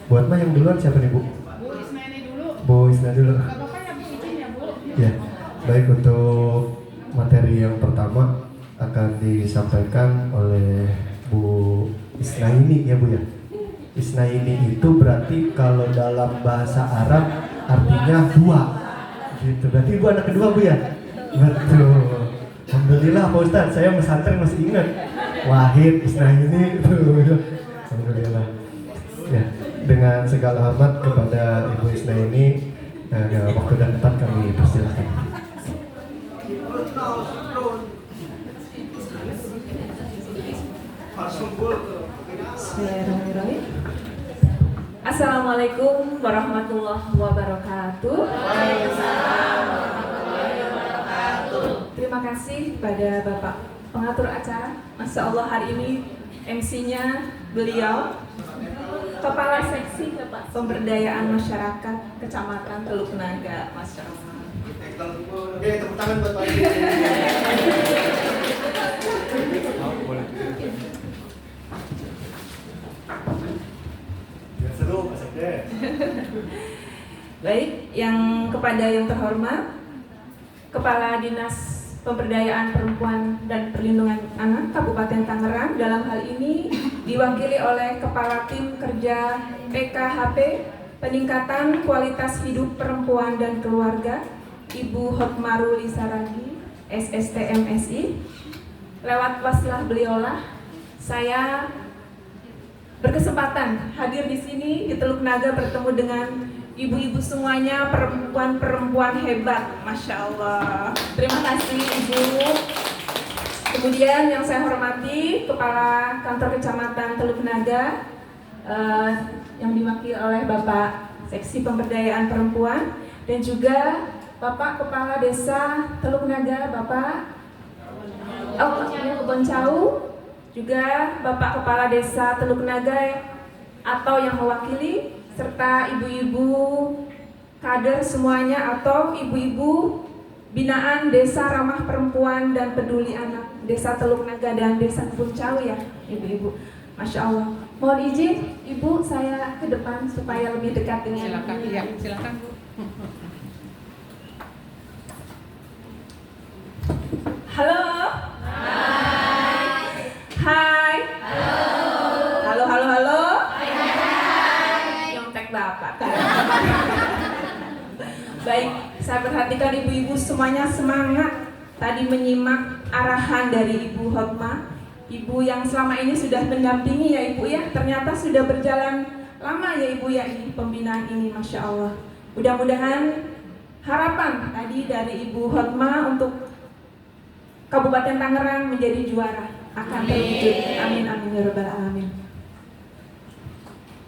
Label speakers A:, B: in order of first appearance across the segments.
A: Buat mah yang duluan siapa nih Bu?
B: Bu Isnaini dulu.
A: Bu Isna dulu.
B: Gak apa-apa ya Bu, izin ya Bu.
A: Ya, baik, untuk materi yang pertama akan disampaikan oleh Bu Isnaini ya Bu ya. Isnaini itu berarti kalau dalam bahasa Arab artinya dua, gitu. Berarti Ibu anak kedua Bu ya? Betul. Alhamdulillah Pak Ustadz, saya pesantren masih ingat Wahid Isnaini itu. Alhamdulillah. Ya, dengan segala hormat kepada Ibu Isnaini, waktu dan tempat kami persilahkan.
C: Bismillahirrahmanirrahim. Assalamualaikum warahmatullahi wabarakatuh. Terima kasih pada Bapak pengatur acara. Masya Allah, hari ini MC-nya beliau, Kepala Seksi Pemberdayaan Masyarakat Kecamatan Teluk Naga. Masya Allah.
A: Oke, tepuk tangan buat Pak. Biar seru, Mas Ade.
C: Baik, kepada yang terhormat Kepala Dinas Pemberdayaan Perempuan dan Perlindungan Anak Kabupaten Tangerang, dalam hal ini diwakili oleh Kepala Tim Kerja PKHP Peningkatan Kualitas Hidup Perempuan dan Keluarga, Ibu Hotmaru Lisaragi, SSTMSI. Lewat wasilah beliaulah saya berkesempatan hadir di sini di Teluk Naga, bertemu dengan ibu-ibu semuanya, perempuan-perempuan hebat, Masya Allah. Terima kasih Ibu. Kemudian yang saya hormati Kepala Kantor Kecamatan Teluk Naga, yang diwakili oleh Bapak Seksi Pemberdayaan Perempuan, dan juga Bapak Kepala Desa Teluk Naga, Bapak Boncau, juga Bapak Kepala Desa Teluk Naga atau yang mewakili, serta ibu-ibu kader semuanya atau ibu-ibu binaan Desa Ramah Perempuan dan Peduli Anak Desa Teluk Naga dan Desa Boncau ya ibu-ibu. Masya Allah. Mohon izin Ibu, saya ke depan supaya lebih dekat dengan.
B: Silakan, iya, silakan Bu.
C: Halo. Hai. Halo. Halo. Nyontek Bapak. Baik, saya perhatikan ibu-ibu semuanya semangat tadi menyimak arahan dari Ibu Hotma. Ibu yang selama ini sudah mendampingi ya Ibu ya. Ternyata sudah berjalan lama ya Ibu ya ini pembinaan ini, Masya Allah. Mudah-mudahan harapan tadi dari Ibu Hotma untuk Kabupaten Tangerang menjadi juara akan terwujud. Amin amin ya rabbal alamin.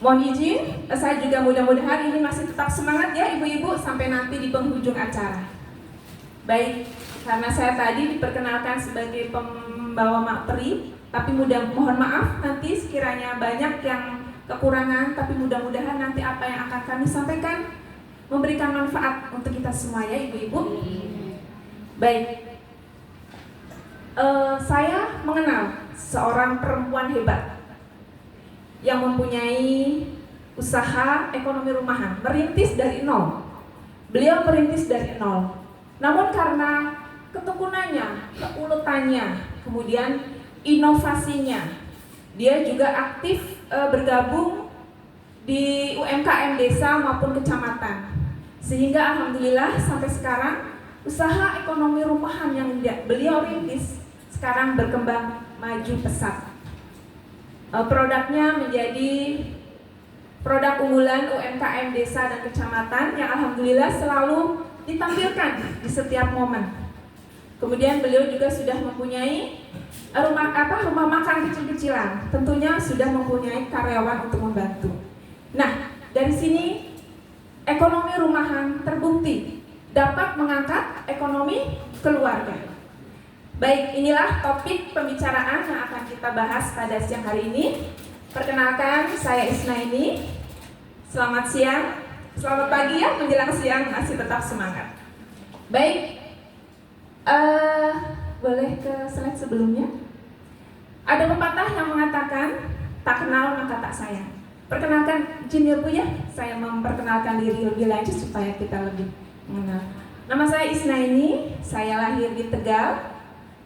C: Mohon izin, saya juga mudah-mudahan ini masih tetap semangat ya ibu-ibu sampai nanti di penghujung acara. Baik, karena saya tadi diperkenalkan sebagai pembawa materi, tapi mohon maaf nanti sekiranya banyak yang kekurangan, tapi mudah-mudahan nanti apa yang akan kami sampaikan memberikan manfaat untuk kita semua ya ibu-ibu. Baik. Saya mengenal seorang perempuan hebat yang mempunyai usaha ekonomi rumahan, merintis dari nol. Beliau merintis dari nol. Namun karena ketekunannya, keuletannya, kemudian inovasinya, dia juga aktif bergabung di UMKM desa maupun kecamatan. Sehingga alhamdulillah sampai sekarang usaha ekonomi rumahan yang beliau rintis sekarang berkembang maju pesat. Produknya menjadi produk unggulan UMKM desa dan kecamatan yang alhamdulillah selalu ditampilkan di setiap momen. Kemudian beliau juga sudah mempunyai rumah makan kecil-kecilan, tentunya sudah mempunyai karyawan untuk membantu. Nah, dari sini ekonomi rumahan terbukti dapat mengangkat ekonomi keluarga. Baik, inilah topik pembicaraan yang akan kita bahas pada siang hari ini. Perkenalkan, saya Isnaini. Selamat siang, selamat pagi ya, menjelang siang masih tetap semangat. Baik, boleh ke slide sebelumnya. Ada pepatah yang mengatakan, tak kenal maka tak sayang. Perkenalkan, izin ya Bu ya, saya memperkenalkan diri lebih lanjut supaya kita lebih mengenal. Nama saya Isnaini, saya lahir di Tegal,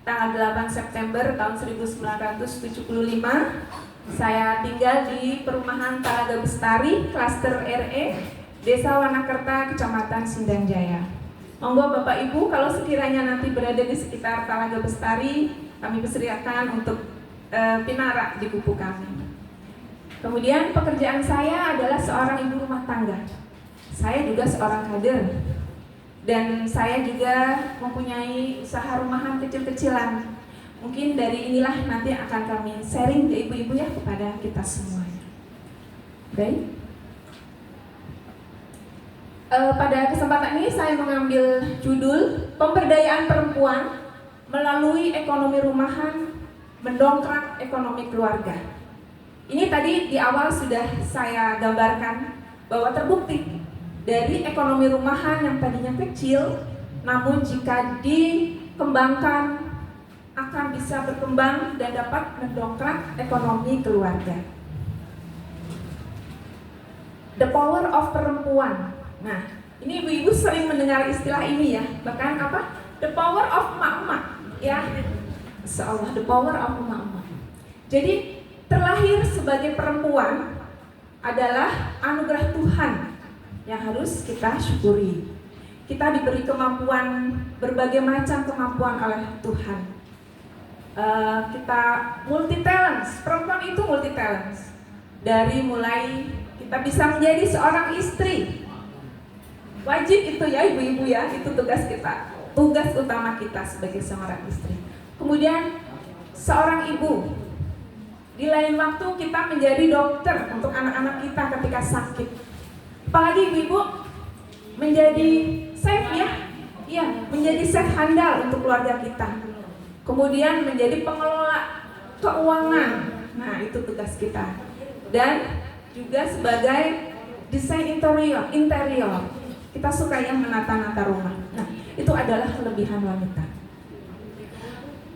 C: tanggal 8 September tahun 1975. Saya tinggal di perumahan Talaga Bestari, klaster RE, Desa Wanakerta, Kecamatan Sindang Jaya. Monggo Bapak Ibu, kalau sekiranya nanti berada di sekitar Talaga Bestari, kami persilakan untuk pinarak di kupu kami. Kemudian pekerjaan saya adalah seorang ibu rumah tangga. Saya juga seorang kader. Dan saya juga mempunyai usaha rumahan kecil-kecilan. Mungkin dari inilah nanti akan kami sharing ke ibu-ibu ya kepada kita semuanya. Baik. Pada kesempatan ini saya mengambil judul Pemberdayaan Perempuan melalui Ekonomi Rumahan Mendongkrak Ekonomi Keluarga. Ini tadi di awal sudah saya gambarkan bahwa terbukti dari ekonomi rumahan yang tadinya kecil, namun jika dikembangkan akan bisa berkembang dan dapat mendongkrak ekonomi keluarga. The power of perempuan. Nah, ini ibu-ibu sering mendengar istilah ini ya, bahkan apa? The power of emak-emak, ya. Seolah the power of emak-emak. Jadi terlahir sebagai perempuan adalah anugerah Tuhan yang harus kita syukuri. Kita diberi kemampuan, berbagai macam kemampuan oleh Tuhan. Kita multi talents, perempuan itu multi talents. Dari mulai kita bisa menjadi seorang istri, wajib itu ya ibu-ibu ya, itu tugas kita, tugas utama kita sebagai seorang istri. Kemudian seorang ibu. Di lain waktu kita menjadi dokter untuk anak-anak kita ketika sakit. Apalagi ibu-ibu menjadi chef ya, iya, menjadi chef handal untuk keluarga kita. Kemudian menjadi pengelola keuangan. Nah, itu tugas kita. Dan juga sebagai desain interior. Kita suka yang menata-nata rumah. Nah, itu adalah kelebihan wanita.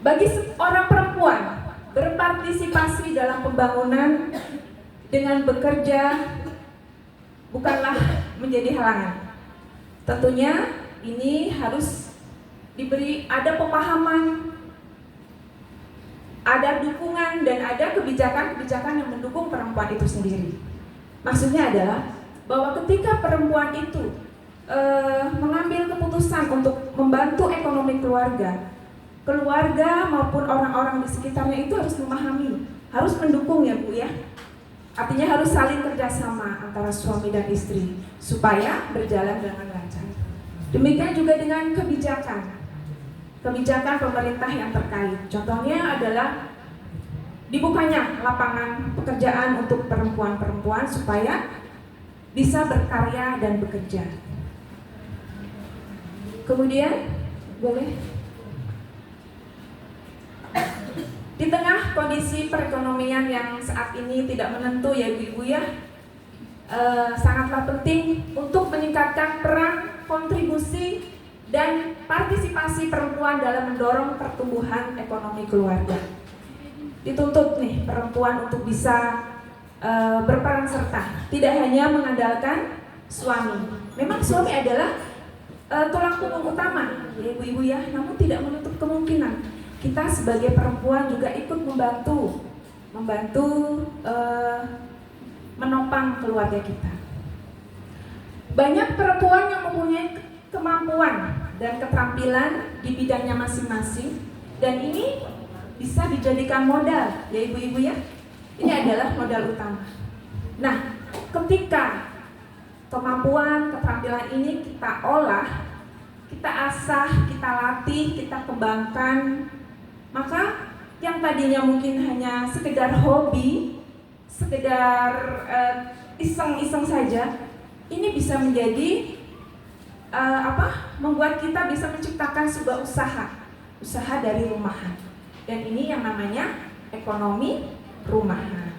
C: Bagi seorang perempuan berpartisipasi dalam pembangunan dengan bekerja bukanlah menjadi halangan. Tentunya ini harus diberi ada pemahaman, ada dukungan dan ada kebijakan-kebijakan yang mendukung perempuan itu sendiri. Maksudnya adalah bahwa ketika perempuan itu mengambil keputusan untuk membantu ekonomi keluarga maupun orang-orang di sekitarnya itu harus memahami, harus mendukung ya Bu ya. Artinya harus saling kerjasama antara suami dan istri supaya berjalan dengan lancar. Demikian juga dengan kebijakan pemerintah yang terkait. Contohnya adalah dibukanya lapangan pekerjaan untuk perempuan-perempuan supaya bisa berkarya dan bekerja. Kemudian boleh. Di tengah kondisi perekonomian yang saat ini tidak menentu ya ibu-ibu ya, sangatlah penting untuk meningkatkan peran, kontribusi, dan partisipasi perempuan dalam mendorong pertumbuhan ekonomi keluarga. Dituntut nih perempuan untuk bisa berperan serta, tidak hanya mengandalkan suami. Memang suami adalah tulang punggung utama ya ibu-ibu ya, namun tidak menutup kemungkinan kita sebagai perempuan juga ikut membantu menopang keluarga kita. Banyak perempuan yang mempunyai kemampuan dan keterampilan di bidangnya masing-masing, dan ini bisa dijadikan modal ya ibu-ibu ya. Ini adalah modal utama. Nah, ketika kemampuan, keterampilan ini kita olah, kita asah, kita latih, kita kembangkan, maka yang tadinya mungkin hanya sekedar hobi, sekedar iseng-iseng saja, ini bisa menjadi membuat kita bisa menciptakan sebuah usaha dari rumahan. Dan ini yang namanya ekonomi rumahan.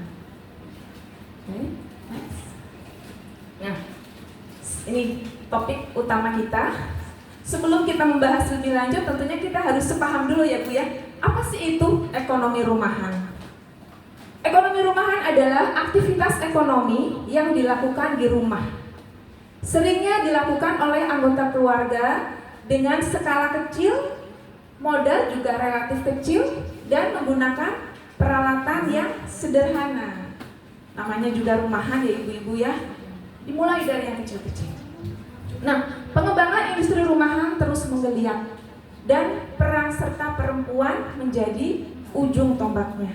C: Nah, ini topik utama kita. Sebelum kita membahas lebih lanjut, tentunya kita harus sepaham dulu ya Bu ya. Apa sih itu ekonomi rumahan? Ekonomi rumahan adalah aktivitas ekonomi yang dilakukan di rumah. Seringnya dilakukan oleh anggota keluarga dengan skala kecil, modal juga relatif kecil, dan menggunakan peralatan yang sederhana. Namanya juga rumahan ya ibu-ibu ya. Dimulai dari yang kecil-kecil. Nah, pengembangan industri rumahan terus menggeliat dan peran serta perempuan menjadi ujung tombaknya.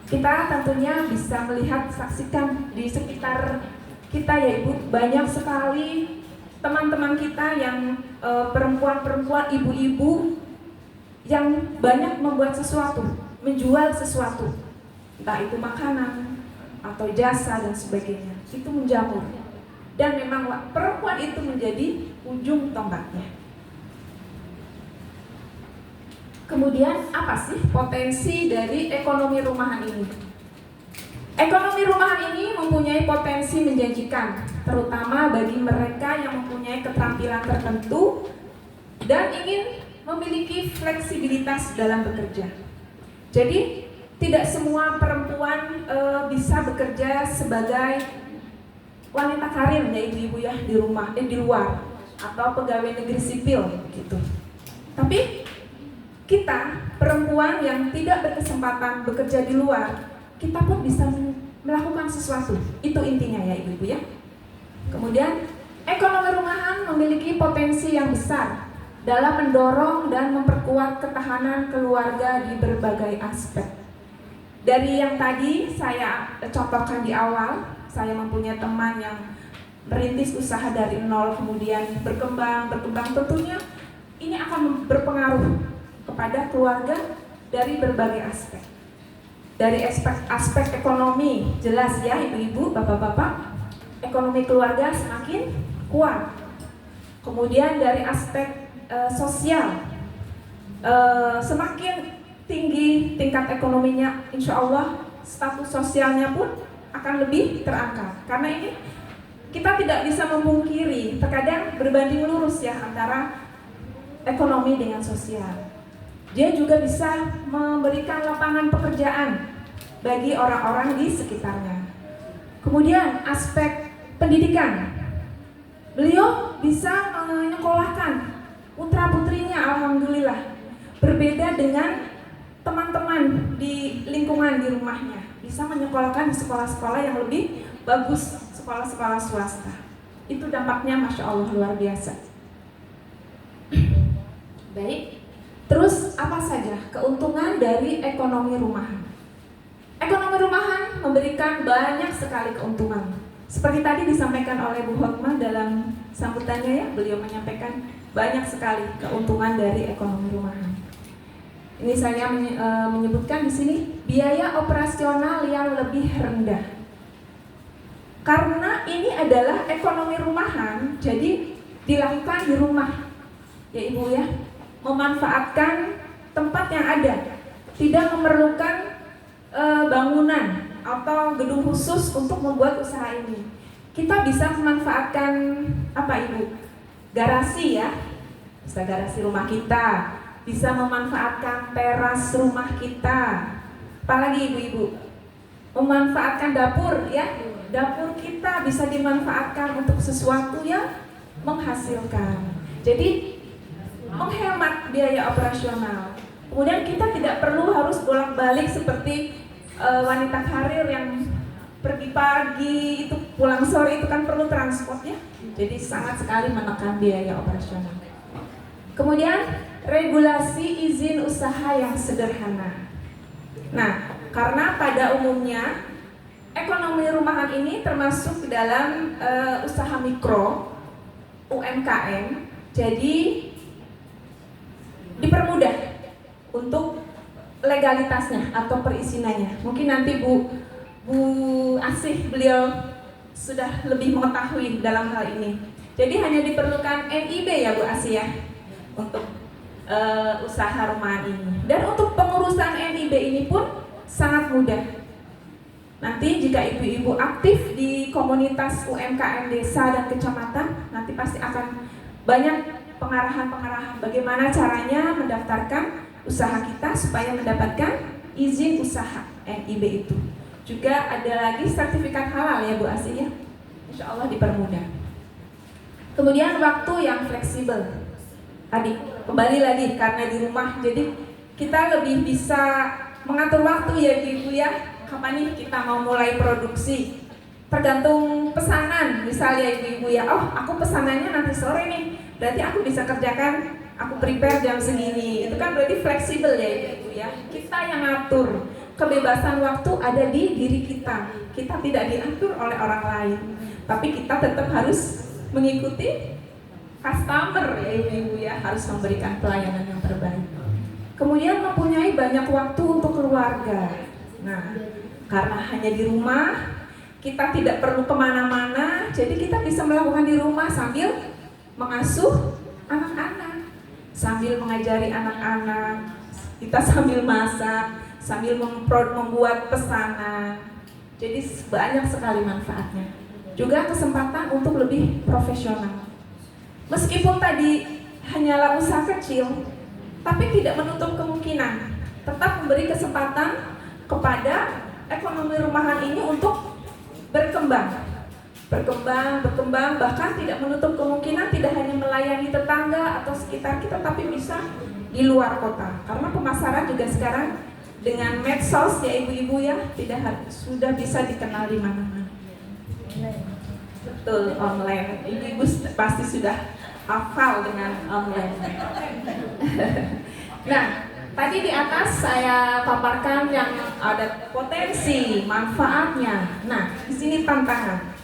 C: Kita tentunya bisa melihat, saksikan di sekitar kita ya ibu, banyak sekali teman-teman kita yang perempuan-perempuan, ibu-ibu yang banyak membuat sesuatu, menjual sesuatu, entah itu makanan atau jasa dan sebagainya, itu menjamur. Dan memang perempuan itu menjadi ujung tombaknya. Kemudian apa sih potensi dari ekonomi rumahan ini? Ekonomi rumahan ini mempunyai potensi menjanjikan, terutama bagi mereka yang mempunyai keterampilan tertentu dan ingin memiliki fleksibilitas dalam bekerja. Jadi tidak semua perempuan bisa bekerja sebagai wanita karir ya ibu-ibu ya di rumah, di luar, atau pegawai negeri sipil gitu. Tapi kita perempuan yang tidak berkesempatan bekerja di luar, kita pun bisa melakukan sesuatu. Itu intinya ya ibu-ibu ya. Kemudian ekonomi rumahan memiliki potensi yang besar dalam mendorong dan memperkuat ketahanan keluarga di berbagai aspek. Dari yang tadi saya contohkan di awal, saya mempunyai teman yang merintis usaha dari nol, kemudian berkembang tentunya ini akan berpengaruh kepada keluarga dari berbagai aspek. Dari aspek ekonomi, jelas ya ibu-ibu, bapak-bapak, ekonomi keluarga semakin kuat. Kemudian dari aspek sosial, semakin tinggi tingkat ekonominya, insya Allah status sosialnya pun akan lebih terangkat. Karena ini kita tidak bisa memungkiri, terkadang berbanding lurus ya antara ekonomi dengan sosial. Dia juga bisa memberikan lapangan pekerjaan bagi orang-orang di sekitarnya. Kemudian aspek pendidikan, beliau bisa menyekolahkan putra-putrinya, alhamdulillah. Berbeda dengan teman-teman di lingkungan di rumahnya, bisa menyekolahkan di sekolah-sekolah yang lebih bagus, sekolah-sekolah swasta. Itu dampaknya Masya Allah luar biasa. Baik, terus apa saja keuntungan dari ekonomi rumahan? Ekonomi rumahan memberikan banyak sekali keuntungan. Seperti tadi disampaikan oleh Bu Hotma dalam sambutannya ya, beliau menyampaikan banyak sekali keuntungan dari ekonomi rumahan. Ini saya menyebutkan di sini biaya operasional yang lebih rendah. Karena ini adalah ekonomi rumahan, jadi dilakukan di rumah, ya Ibu ya, memanfaatkan tempat yang ada, tidak memerlukan bangunan atau gedung khusus untuk membuat usaha ini. Kita bisa memanfaatkan apa Ibu? Garasi ya, bisa garasi rumah kita, bisa memanfaatkan teras rumah kita, apalagi ibu-ibu memanfaatkan dapur ya, dapur kita bisa dimanfaatkan untuk sesuatu yang menghasilkan, jadi menghemat biaya operasional. Kemudian kita tidak perlu harus bolak-balik seperti wanita karir yang pergi pagi itu pulang sore, itu kan perlu transport ya, jadi sangat sekali menekan biaya operasional. Kemudian regulasi izin usaha yang sederhana. Nah, karena pada umumnya ekonomi rumahan ini termasuk dalam usaha mikro, UMKM, jadi dipermudah untuk legalitasnya atau perizinannya. Mungkin nanti Bu Asih beliau sudah lebih mengetahui dalam hal ini. Jadi hanya diperlukan NIB ya Bu Asih ya untuk usaha rumahan ini. Dan untuk pengurusan NIB ini pun sangat mudah. Nanti jika ibu-ibu aktif di komunitas UMKM desa dan kecamatan, nanti pasti akan banyak pengarahan-pengarahan bagaimana caranya mendaftarkan usaha kita supaya mendapatkan izin usaha. NIB itu. Juga ada lagi sertifikat halal ya Bu Asih ya. Insya Allah dipermudah. Kemudian waktu yang fleksibel. Tadi kembali lagi karena di rumah, jadi kita lebih bisa mengatur waktu ya Ibu ya. Kapan nih kita mau mulai produksi? Tergantung pesanan, misalnya Ibu ya. Oh, aku pesanannya nanti sore nih. Berarti aku bisa kerjakan, aku prepare jam segini. Itu kan berarti fleksibel ya Ibu ya. Kita yang ngatur. Kebebasan waktu ada di diri kita. Kita tidak diatur oleh orang lain. Tapi kita tetap harus mengikuti customer ya Ibu ya, harus memberikan pelayanan yang terbaik. Kemudian mempunyai banyak waktu untuk keluarga. Nah, karena hanya di rumah, kita tidak perlu kemana-mana, jadi kita bisa melakukan di rumah sambil mengasuh anak-anak, sambil mengajari anak-anak, kita sambil masak, sambil membuat pesanan. Jadi banyak sekali manfaatnya. Juga kesempatan untuk lebih profesional. Meskipun tadi hanyalah usaha kecil, tapi tidak menutup kemungkinan tetap memberi kesempatan kepada ekonomi rumahan ini untuk berkembang, bahkan tidak menutup kemungkinan tidak hanya melayani tetangga atau sekitar kita, tapi bisa di luar kota. Karena pemasaran juga sekarang dengan medsos ya ibu-ibu ya, sudah bisa dikenal di mana-mana. Betul, online. Ibu-ibu pasti sudah hafal dengan online. Nah, tadi di atas saya paparkan yang ada potensi, manfaatnya. Nah, di sini tantangan.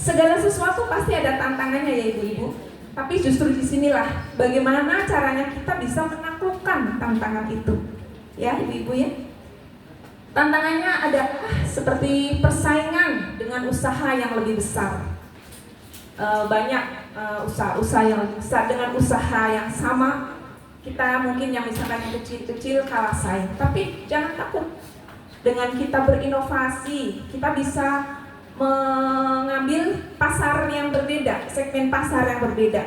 C: Segala sesuatu pasti ada tantangannya ya ibu-ibu. Tapi justru disinilah bagaimana caranya kita bisa menaklukkan tantangan itu. Ya ibu-ibu ya. Tantangannya ada seperti persaingan dengan usaha yang lebih besar. Banyak usaha-usaha yang lebih besar dengan usaha yang sama. Kita mungkin yang misalkan yang kecil-kecil kalah saing, tapi jangan takut. Dengan kita berinovasi, kita bisa mengambil pasar yang berbeda, segmen pasar yang berbeda.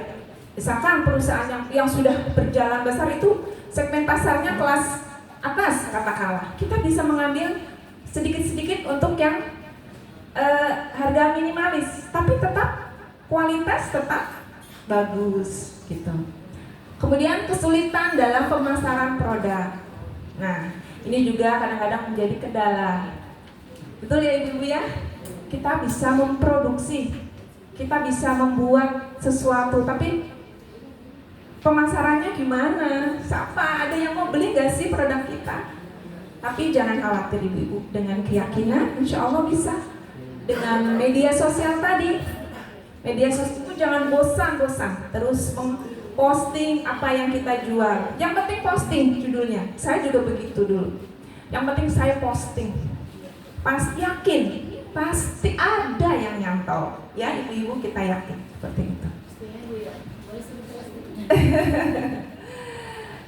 C: Misalkan perusahaan yang sudah berjalan besar itu segmen pasarnya kelas atas katakanlah, kita bisa mengambil sedikit-sedikit untuk yang harga minimalis, tapi tetap kualitas tetap bagus gitu. Kemudian kesulitan dalam pemasaran produk. Nah, ini juga kadang-kadang menjadi kendala. Betul ya ibu-ibu ya? Kita bisa memproduksi, kita bisa membuat sesuatu, tapi pemasarannya gimana? Siapa? Ada yang mau beli gak sih produk kita? Tapi jangan khawatir ibu-ibu, dengan keyakinan insya Allah bisa. Dengan media sosial tadi, media sosial itu jangan bosan-bosan, terus posting apa yang kita jual. Yang penting posting judulnya. Saya juga begitu dulu. Yang penting saya posting. Pasti yakin, pasti ada yang nyantol. Ya ibu-ibu kita yakin seperti itu.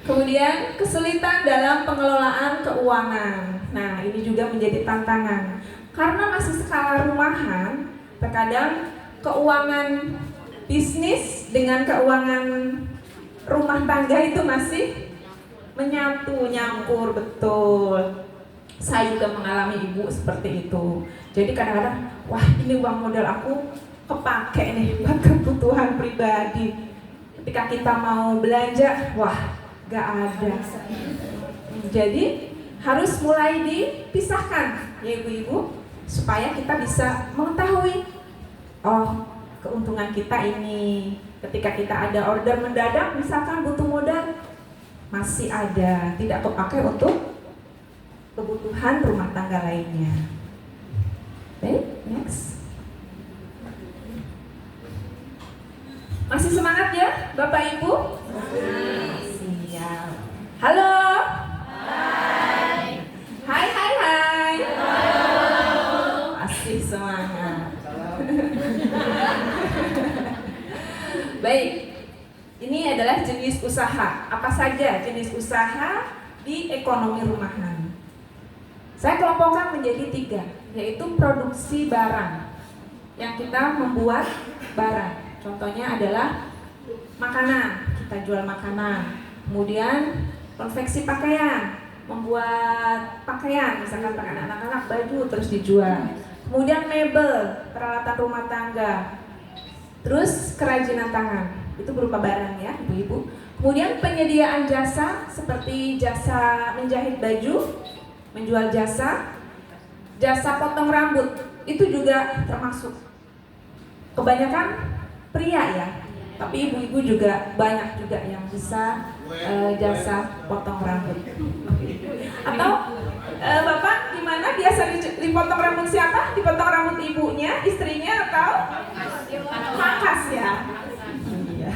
C: Kemudian kesulitan dalam pengelolaan keuangan. Nah ini juga menjadi tantangan. Karena masih skala rumahan, terkadang keuangan bisnis dengan keuangan rumah tangga itu masih menyatu, nyampur, betul. Saya juga mengalami ibu seperti itu. Jadi kadang-kadang, wah ini uang modal aku kepake nih buat kebutuhan pribadi. Ketika kita mau belanja, wah gak ada. Jadi harus mulai dipisahkan ya ibu-ibu, supaya kita bisa mengetahui, oh keuntungan kita ini. Ketika kita ada order mendadak, misalkan butuh modal, masih ada, tidak kepake untuk kebutuhan rumah tangga lainnya. Baik, next. Masih semangat ya Bapak Ibu? Siap. Halo. Hai. Hai. Halo. Masih semangat. Baik, ini adalah jenis usaha. Apa saja jenis usaha di ekonomi rumahan? Saya kelompokkan menjadi 3, yaitu produksi barang. Yang kita membuat barang. Contohnya adalah makanan, kita jual makanan. Kemudian konveksi pakaian, membuat pakaian, misalkan pakaian anak-anak, baju terus dijual. Kemudian mebel, peralatan rumah tangga. Terus kerajinan tangan, itu berupa barang ya ibu-ibu. Kemudian penyediaan jasa seperti jasa menjahit baju, menjual jasa, jasa potong rambut, itu juga termasuk. Kebanyakan pria ya, tapi ibu-ibu juga banyak juga yang bisa jasa potong rambut. Atau bapak gimana, biasa dipotong rambut siapa? Dipotong rambut ibunya, istrinya, atau pangkas ya? Iya.